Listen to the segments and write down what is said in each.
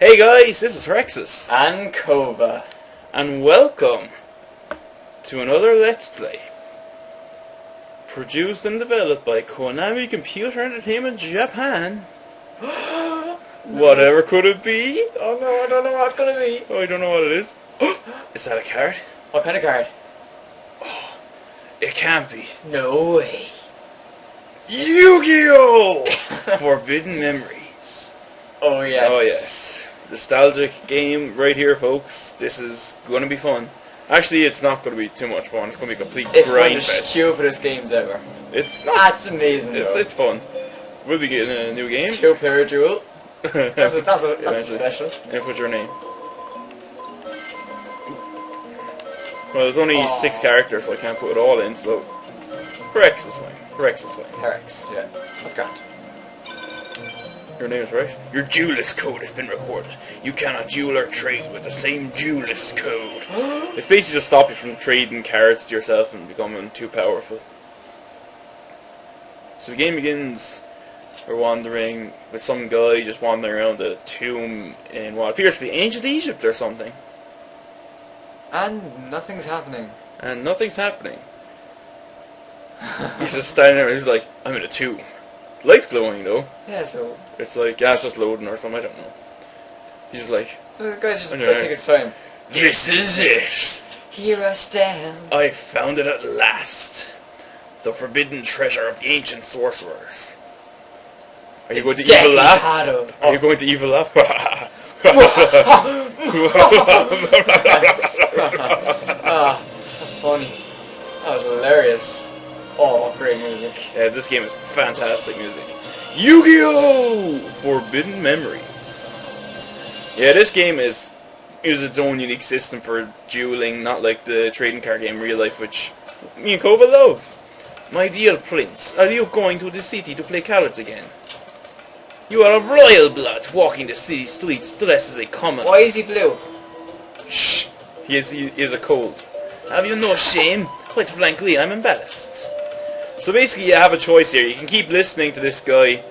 Hey guys, this is Herexus, And Kova. and welcome to another Let's Play. Produced and developed by Konami Computer Entertainment Japan. Whatever could it be? Oh no, I don't know what it's gonna be. Oh, I don't know what it is. Is that a card? What kind of card? It can't be. No way. Yu-Gi-Oh! Forbidden Memories. Oh yes. Oh yes. Nostalgic game right here, folks. This is going to be fun. Actually, it's not going to be too much fun. It's going to be a complete It's one of grind the fest. stupidest games ever. It's not. That's amazing though. It's fun. We'll be getting a new game. 2-player duel. That's Eventually. special. And put your name. Well, there's only 6 characters, so I can't put it all in, so... Herexus is fine. Herexus is fine. Herexus, yeah. That's grand. Your name is Herexus? Your duelist code has been recorded. You cannot duel or trade with the same duelist code. It's basically just stop you from trading cards to yourself and becoming too powerful. So the game begins... We're wandering with some guy just wandering around a tomb in what appears to be ancient Egypt or something. And nothing's happening. And nothing's happening. He's just standing there and he's like, I'm in a tomb. Light's glowing though. Yeah, so It's like, yeah, it's just loading or something, I don't know. He's like, the guy's just Anyway. taking his time. this is it! Here I stand. I found it at last. The forbidden treasure of the ancient sorcerers. Are you going to evil laugh? Are you going to evil laugh? Ah, that's funny. That was hilarious. Oh, great music. Yeah, this game is fantastic music. Yu-Gi-Oh! Forbidden Memories. Yeah, this game is its own unique system for dueling, not like the trading card game Real Life, which me and Kova love. My dear prince, are you going to the city to play cards again? You are of royal blood, walking the city streets dressed as a commoner. Why is he blue? Shh! He is a cold. Have you no shame? Quite frankly, I'm embarrassed. So basically you have a choice here. You can keep listening to this guy,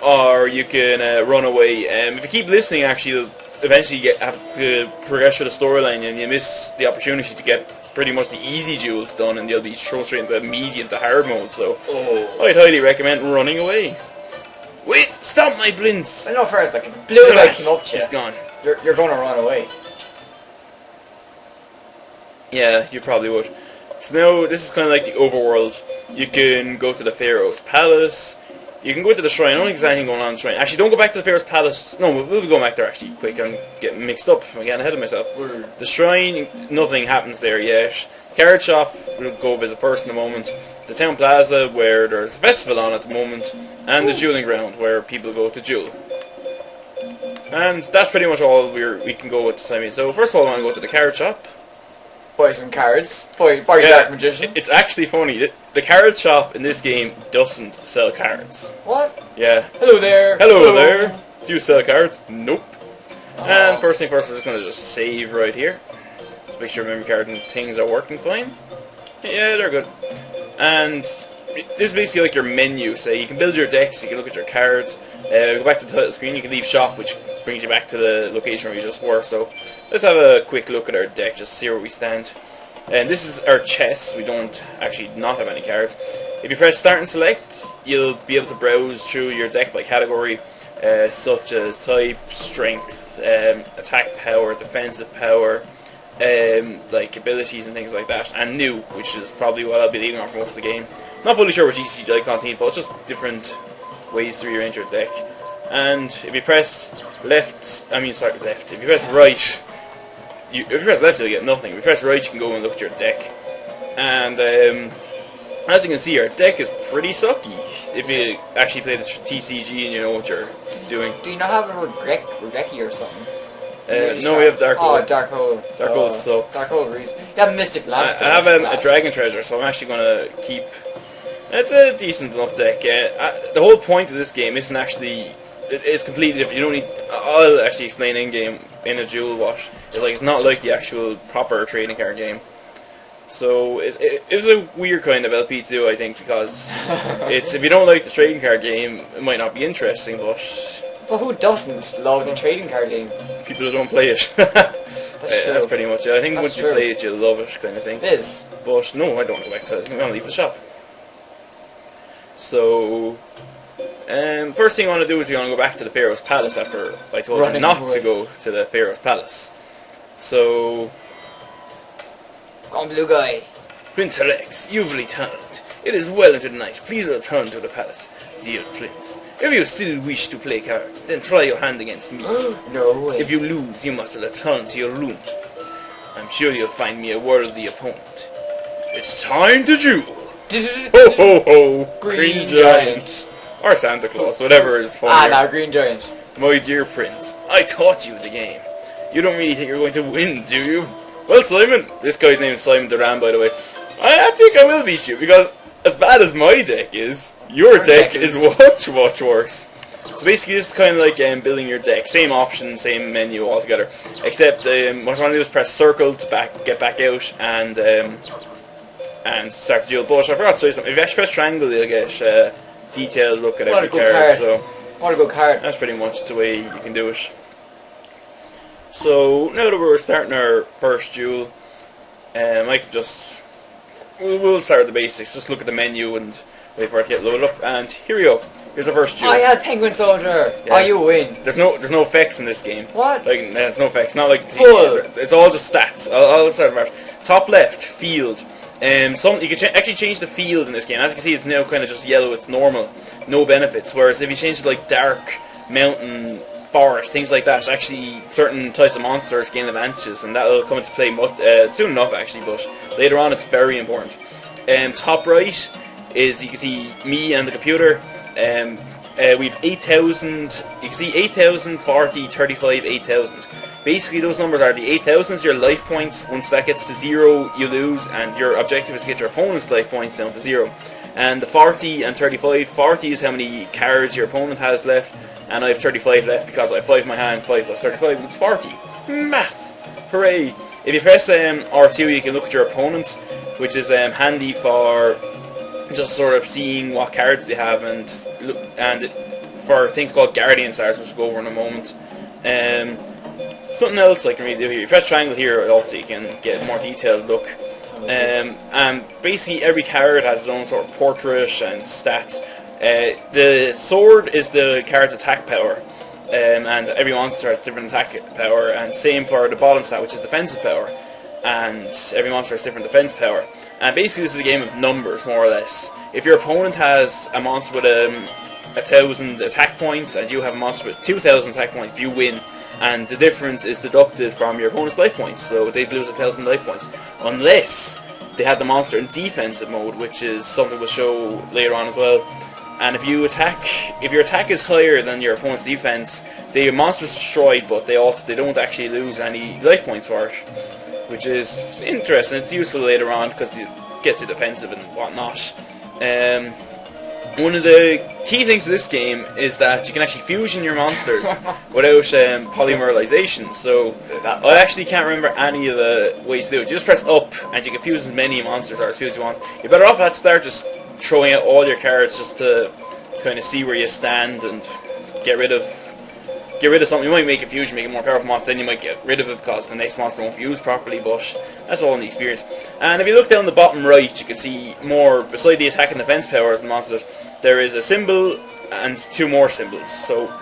or you can run away. If you keep listening, actually, you'll eventually have to progress through the storyline, and you miss the opportunity to get pretty much the easy duels done, and you'll be thrown straight into medium to hard mode, so I'd highly recommend running away. Wait! Stop, my prince! I know first, like, if blue guy came up to you, He's gone. you're gonna run away. Yeah, you probably would. So now, this is kind of like the overworld. You can go to the Pharaoh's Palace. You can go to the shrine. I don't think there's anything going on in the shrine. Actually, don't go back to the Pharaoh's Palace. No, we'll be going back there actually quick. I'm getting mixed up. I'm getting ahead of myself. The shrine, nothing happens there yet. The card shop, we'll go visit first in a moment. The town plaza, where there's a festival on at the moment. And the dueling ground, where people go to duel. And that's pretty much all we can go with this time. So first of all, I want to go to the card shop. Buy some cards. Buy your Dark Magician. It's actually funny. The card shop in this game doesn't sell cards. What? Yeah. Hello there. Hello there. Do you sell cards? Nope. And first thing first, we're just going to save right here. Just make sure memory card and things are working fine. Yeah, they're good. And this is basically like your menu. So you can build your decks, you can look at your cards. Go back to the title screen, you can leave shop, which brings you back to the location where you just were. So let's have a quick look at our deck, just see where we stand. And this is our chess. We don't actually not have any cards. If you press start and select, you'll be able to browse through your deck by category, such as type, strength, attack power, defensive power, like abilities and things like that, and new, which is probably what I'll be leaving on for most of the game. Not fully sure what GCG icons need, but it's just different ways to rearrange your deck. And if you press left, if you press right, if you press left you'll get nothing. If you press right you can go and look at your deck. And as you can see, our deck is pretty sucky if you actually play the TCG and you know what you're doing. Do you not have a Regeki or something? No, we have Dark Hole. Oh, Dark Hole. Dark Hole sucks. Dark Hole reason. You have Mystic Lamp. I have a Dragon Treasure, so I'm actually going to keep... It's a decent enough deck. The whole point of this game isn't actually... It's completely different. You don't need... I'll actually explain in-game in a duel what. It's not like the actual proper trading card game. So it's a weird kind of LP to do, I think, because if you don't like the trading card game, it might not be interesting, but Well, who doesn't love the trading card game? People who don't play it. That's pretty much it. I think once you play it, you'll love it, kind of thing. It is. But no, I don't want to go back to it. I'm going to leave the shop. So, first thing I want to do is you want to go back to the Pharaoh's Palace after I told you not to go to the Pharaoh's Palace. So, Come on, blue guy. Prince Herexus, you've returned. It is well into the night. Please return to the palace, dear Prince. If you still wish to play cards, then try your hand against me. No way. If you lose, you must return to your room. I'm sure you'll find me a worthy opponent. It's time to duel. Ho ho ho! Green Giant. Or Santa Claus, whatever is funnier. Green Giant. My dear Prince, I taught you the game. You don't really think you're going to win, do you? Well, Simon, this guy's name is Simon Duran, by the way. I think I will beat you, because as bad as my deck is, your deck is much, much worse. So basically this is kind of like building your deck. Same option, same menu altogether. Except what you want to do is press circle to get back out and start the duel. But I forgot to say something. If you actually press triangle, you'll get a detailed look at every card. So What a good card. that's pretty much the way you can do it. So now that we're starting our first duel, I can just... We'll start with the basics. Just look at the menu and wait for it to get loaded up. And here we go. Here's our first duel. I had Penguin Soldier. Yeah. Oh, you win. There's no effects in this game. What? Like there's no effects. Not like Full. it's all just stats. I'll start with top left field. You can actually change the field in this game. As you can see, it's now kind of just yellow. It's normal, no benefits. Whereas if you change it like dark, mountain, forest, things like that, actually certain types of monsters gain advantages, and that'll come into play soon enough actually. But later on, it's very important. Top right is you can see me and the computer. We've 8,000. You can see 8,000, 40, 35, 8,000. Basically, those numbers are the 8,000 is your life points. Once that gets to 0, you lose, and your objective is to get your opponent's life points down to 0. And the 40 and 35, 40 is how many cards your opponent has left, and I have 35 left because I have 5 in my hand, 5 plus 35, and it's 40. Math! Hooray! If you press R2, you can look at your opponents, which is handy for just sort of seeing what cards they have, and for things called Guardian Stars, which we'll go over in a moment. Something else I can really do here. You press triangle here also, you can get a more detailed look. And basically every card has its own sort of portrait and stats. The sword is the card's attack power, and every monster has different attack power, and same for the bottom stat, which is defensive power. And every monster has different defense power. And basically this is a game of numbers, more or less. If your opponent has a monster with 1,000 attack points, and you have a monster with 2,000 attack points, you win. And the difference is deducted from your opponent's life points, so they'd lose 1,000 life points. Unless they had the monster in defensive mode, which is something we'll show later on as well. And if your attack is higher than your opponent's defense, the monster's destroyed, but they don't actually lose any life points for it, which is interesting. It's useful later on because it gets you defensive and whatnot. One of the key things to this game is that you can actually fusion your monsters without polymerization. So I actually can't remember any of the ways to do it. You just press up and you can fuse as many monsters or as few as you want. You're better off at the start just throwing out all your cards just to kind of see where you stand and get rid of something. You might make a fusion, make it more powerful monster, then you might get rid of it because the next monster won't fuse properly, but that's all in the experience. And if you look down the bottom right, you can see more, beside the attack and defense powers of the monsters, there is a symbol and 2 more symbols. So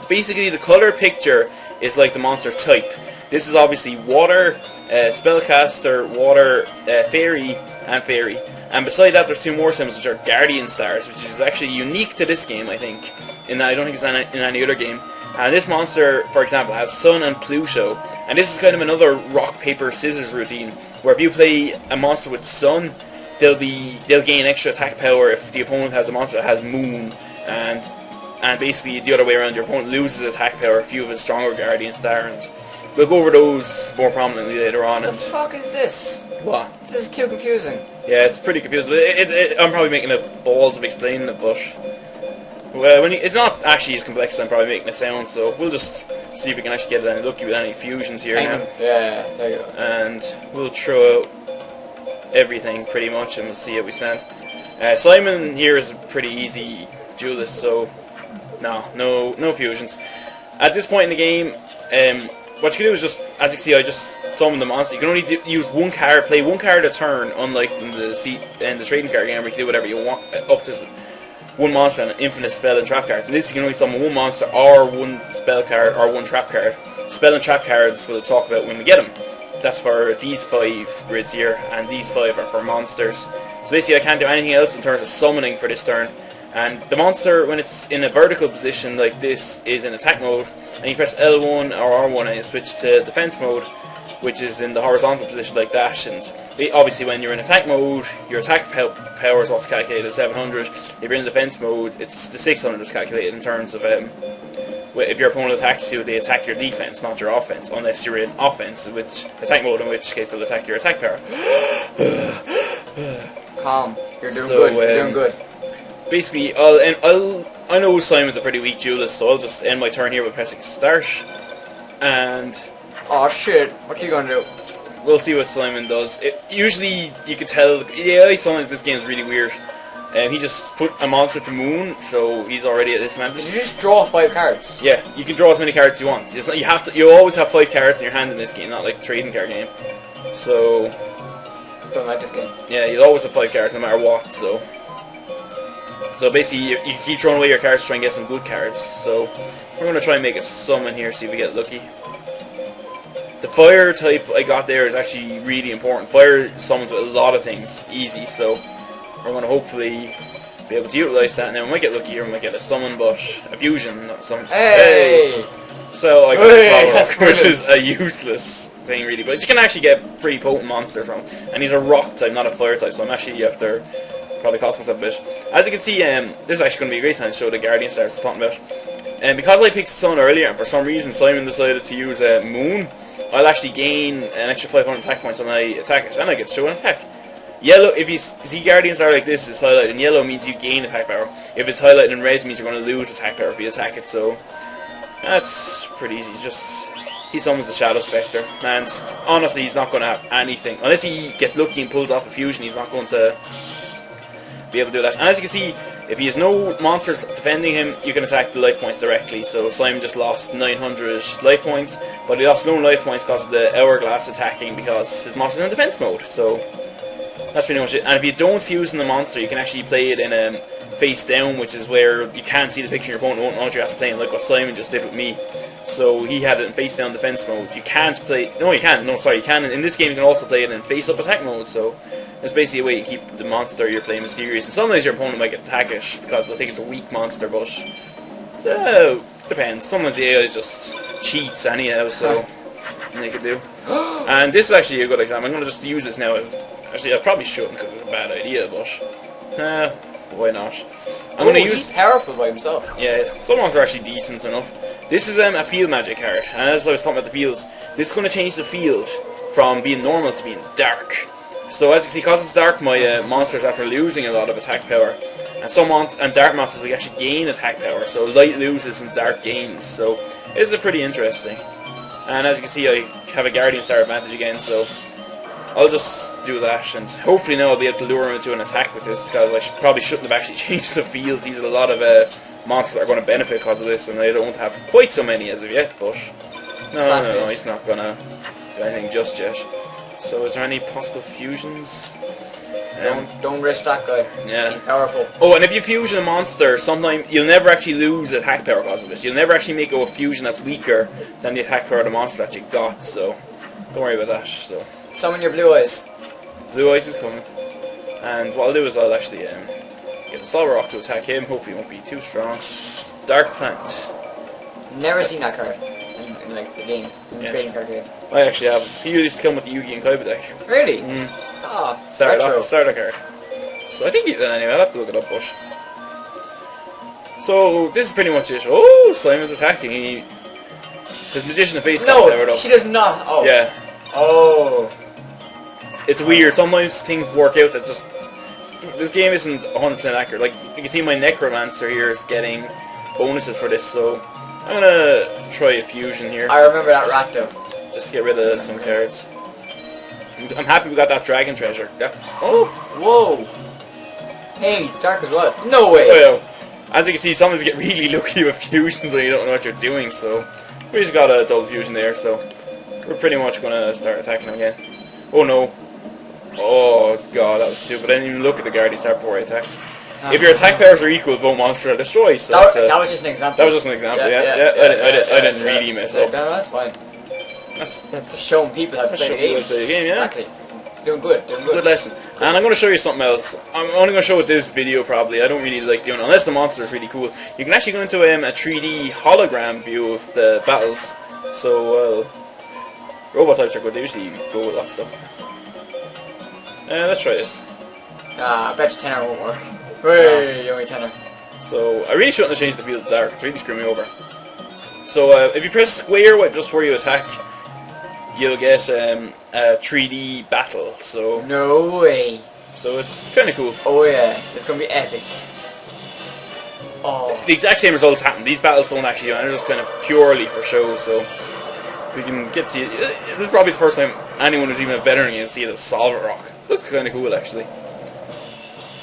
basically the color picture is like the monster's type. This is obviously water, spellcaster, water, fairy, and fairy. And beside that there's 2 more symbols which are guardian stars, which is actually unique to this game, I think. I don't think it's in any other game. And this monster, for example, has Sun and Pluto. And this is kind of another rock, paper, scissors routine, where if you play a monster with Sun, they'll gain extra attack power if the opponent has a monster that has Moon, and basically the other way around, your opponent loses attack power if you have a stronger Guardian Star, and we'll go over those more prominently later on. What the fuck is this? What? This is too confusing. Yeah, it's pretty confusing. I'm probably making it balls of explaining it, but well, it's not actually as complex as I'm probably making it sound, so we'll just see if we can actually get any lucky with any fusions here now. Yeah, there you go. And we'll throw out everything pretty much and we'll see how we stand. Simon here is a pretty easy duelist, so No fusions. At this point in the game, what you can do is just, as you can see, I just summon the monster. You can only use one card, play one card a turn, unlike in the trading card game where you can do whatever you want, up to one monster and infinite spell and trap cards. In this, you can only summon one monster or one spell card or one trap card. Spell and trap cards we'll talk about when we get them. That's for these 5 grids here, and these 5 are for monsters. So basically, I can't do anything else in terms of summoning for this turn. And the monster, when it's in a vertical position like this, is in attack mode. And you press L1 or R1 and you switch to defense mode, which is in the horizontal position like that. And obviously when you're in attack mode, your attack power is what's calculated at 700. If you're in defense mode, it's the 600 that's calculated in terms of if your opponent attacks you, they attack your defense, not your offense, unless you're in offense, which attack mode, in which case they'll attack your attack power. Calm. You're doing good. You're doing good. Basically, I know Simon's a pretty weak duelist, so I'll just end my turn here by pressing start. And oh shit! What are you gonna do? We'll see what Simon does. Usually, you can tell. Yeah, sometimes this game is really weird. He just put a monster to Moon, so he's already at disadvantage. Did you just draw 5 cards? Yeah, you can draw as many cards as you want. You always have 5 cards in your hand in this game, not like a trading card game. So don't like this game. yeah, you'll always have 5 cards no matter what. So basically, you keep throwing away your cards to try and get some good cards. So we're going to try and make a summon here, see if we get lucky. The fire type I got there is actually really important. Fire summons with a lot of things easy, so we're going to hopefully be able to utilize that. Now we might get lucky here, we might get a summon, but a fusion, not a summon. Hey! So I got a Slow Rock, which is a useless thing really, but you can actually get pretty potent monsters from him. And he's a rock type, not a fire type, so I'm actually after probably cost myself a bit. As you can see, this is actually going to be a great time to show the Guardian Stars I was talking about. And because I picked Sun earlier, and for some reason Simon decided to use Moon, I'll actually gain an extra 500 attack points when I attack it, and I get to show an attack. Yellow, if you see Guardian Star like this, is highlighted in yellow, means you gain attack power. If it's highlighted in red, it means you're going to lose attack power if you attack it, so that's pretty easy. He summons the Shadow Spectre, and honestly, he's not going to have anything. Unless he gets lucky and pulls off a fusion, he's not going to be able to do that. And as you can see, if he has no monsters defending him, you can attack the life points directly. So Simon just lost 900 life points, but he lost no life points because of the hourglass attacking because his monster's in defense mode. So that's pretty much it. And if you don't fuse in the monster, you can actually play it in face down, which is where you can't see the picture of your opponent, won't know what you have to play in, like what Simon just did with me. So he had it in face down defense mode. You can't play. No, you can't. No, sorry, you can. In this game, you can also play it in face up attack mode. So it's basically a way you keep the monster you're playing mysterious. And sometimes your opponent might attack it because they'll think it's a weak monster, but depends. Sometimes the AI just cheats anyhow, so they could do. And this is actually a good example. I'm going to just use this now as. Actually, I probably shouldn't because it's a bad idea, but why not? I'm going to use. He's powerful by himself. Yeah, some ones are actually decent enough. This is a field magic card, and as I was talking about the fields, this is going to change the field from being normal to being dark. So as you can see, because it's dark, my monsters after losing a lot of attack power, and dark monsters will actually gain attack power. So light loses and dark gains. So this is pretty interesting. And as you can see, I have a Guardian Star advantage again. So I'll just do that, and hopefully now I'll be able to lure him into an attack with this, because I probably shouldn't have actually changed the field. These are a lot of monsters that are going to benefit because of this, and I don't have quite so many as of yet, but no, he's not going to do anything just yet. So is there any possible fusions? Don't risk that guy. Yeah. He's powerful. Oh, and if you fusion a monster, sometimes you'll never actually lose attack power because of it. You'll never actually make a fusion that's weaker than the attack power of the monster that you got, so don't worry about that. So Summon your blue eyes. Blue eyes is coming. And what I'll do is I'll actually get the Slow Rock to attack him. Hopefully he won't be too strong. Dark Plant. Never seen that card in like the game, in the trading card game. I actually have. He used to come with the Yugi and Kaiba deck. Really? Starter card. So I think he did anyway. I'll have to look it up, but. So this is pretty much it. Oh, Simon's attacking. His Magician of Fate's got powered up. She does not. Oh. Yeah. Oh. It's weird. Sometimes things work out that just. This game isn't 100% accurate. Like, you can see my Necromancer here is getting bonuses for this, so I'm gonna try a fusion here. I remember that rat though. Just to get rid of some cards. I'm happy we got that Dragon Treasure. That's. Oh! Whoa! Hey, he's dark as well. No way! Oh, As you can see, sometimes you get really lucky with fusions when you don't know what you're doing, so we just got a double fusion there, so we're pretty much going to start attacking him again. Oh no. Oh god, that was stupid. I didn't even look at the guard he started before I attacked. If your attack powers are equal, both monsters are destroyed. So that was just an example. That was just an example, yeah. I didn't really mess up. That's fine. That's just showing people how to play the game. Yeah. Exactly. Doing good. Good lesson. And I'm going to show you something else. I'm only going to show it this video probably. I don't really like doing it, unless the monster is really cool. You can actually go into a 3D hologram view of the battles. So, robot types are good. They usually go with that stuff. Let's try this. I bet you tenor won't work. Hey, only tenor. So, I really shouldn't have changed the field of dark. It's really screwed me over. So, if you press square just before you attack, you'll get a 3D battle. So no way. So it's kind of cool. Oh yeah, it's gonna be epic. Oh. The exact same results happen. These battles don't actually, they're just kind of purely for show. So we can get to. This is probably the first time anyone who's even a veteran can see the Solid Rock. Looks kind of cool actually.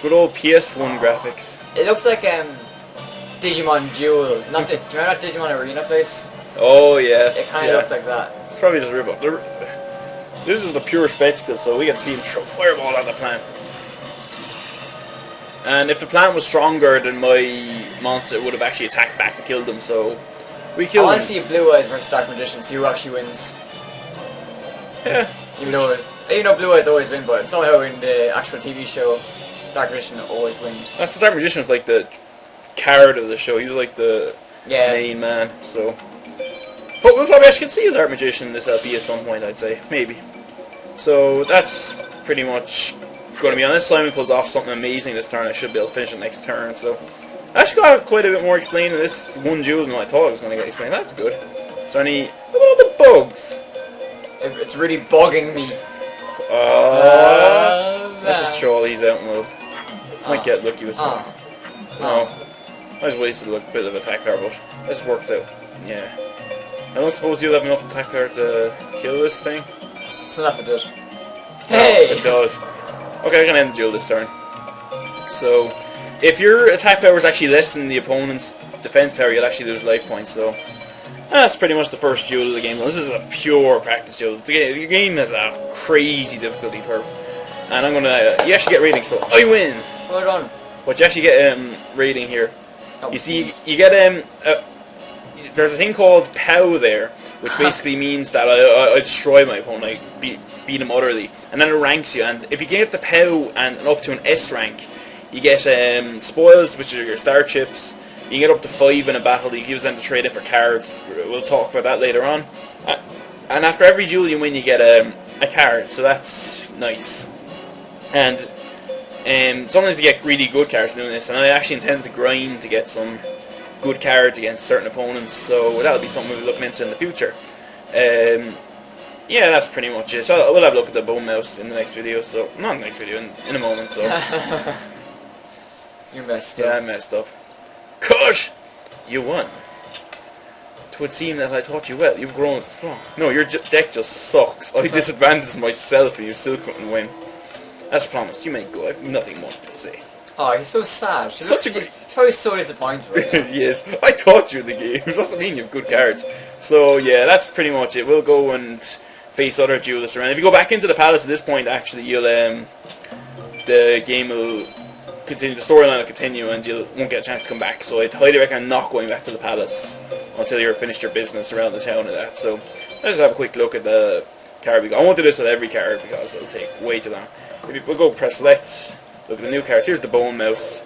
Good old PS1 graphics. It looks like Digimon Duel. Do you remember that Digimon Arena place? Oh yeah. It kind of looks like that. It's probably just rip-off. This is the pure spectacle, so we get to see him throw fireball at the plant. And if the plant was stronger than my monster, it would have actually attacked back and killed him, so we killed him. I want to see Blue Eyes versus Dark Magician, see who actually wins. Yeah. Even though Blue Eyes always win, but somehow in the actual TV show, Dark Magician always wins. That's the Dark Magician was like the card of the show. He was like the main man, so... But we'll probably actually see his Art Magician in this LP at some point, I'd say. Maybe. So that's pretty much going to be on this. Simon pulls off something amazing this turn. I should be able to finish it next turn. So I actually got quite a bit more explained in this one duel than I thought I was going to get explained. That's good. Is there any... What about all the bugs? It's really bugging me. Let's just throw all these out and we'll... Might get lucky with some. No. I just wasted a bit of attack power, but this works out. Yeah. I don't suppose you'll have enough attack power to kill this thing? It's enough to do it. Hey! Oh, it does. Okay, I can end the duel this turn. So, if your attack power is actually less than the opponent's defense power, you'll actually lose life points, so... That's pretty much the first duel of the game. This is a pure practice duel. The game has a crazy difficulty curve. And I'm gonna... you actually get rating, so I win! Well done. But you actually get rating here. Oh. You see, you get there's a thing called POW there, which basically means that I destroy my opponent, I beat him utterly, and then it ranks you. And if you get the POW and up to an S rank, you get spoils, which are your star chips. You can get up to 5 in a battle. You use them to trade in for cards. We'll talk about that later on. And after every duel you win, you get a card, so that's nice. And sometimes you get really good cards doing this, and I actually intend to grind to get some good cards against certain opponents, so that'll be something we'll be looking into in the future. Yeah, that's pretty much it. So we'll have a look at the bone mouse in the next video, so... Not in the next video, in a moment, so... You messed up. Yeah, I messed up. Cut! You won. 'Twould seem that I taught you well. You've grown strong. No, your deck just sucks. I disadvantaged myself and you still couldn't win. As promised, you may go. I have nothing more to say. Oh, he's so sad. He's probably so disappointed right now. Yes, I taught you the game. It doesn't mean you have good cards. So, yeah, that's pretty much it. We'll go and face other duelists around. If you go back into the palace at this point, actually, you'll the game will continue, the storyline will continue, and you won't get a chance to come back. So I'd highly recommend not going back to the palace until you've finished your business around the town and that. So let's have a quick look at the card we got. I won't do this with every card because it'll take way too long. We'll go press select, look at the new cards. Here's the bone mouse.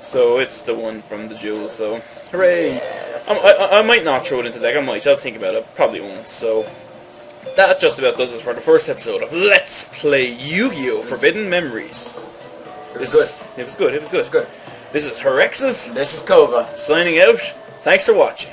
So it's the one from the jewel, so hooray! Yes. I might not throw it into the deck, I might, I'll think about it, probably won't. So that just about does it for the first episode of Let's Play Yu-Gi-Oh! Forbidden Memories. It was good. It was good. It was good. This is Herexus. This is Kova. Signing out. Thanks for watching.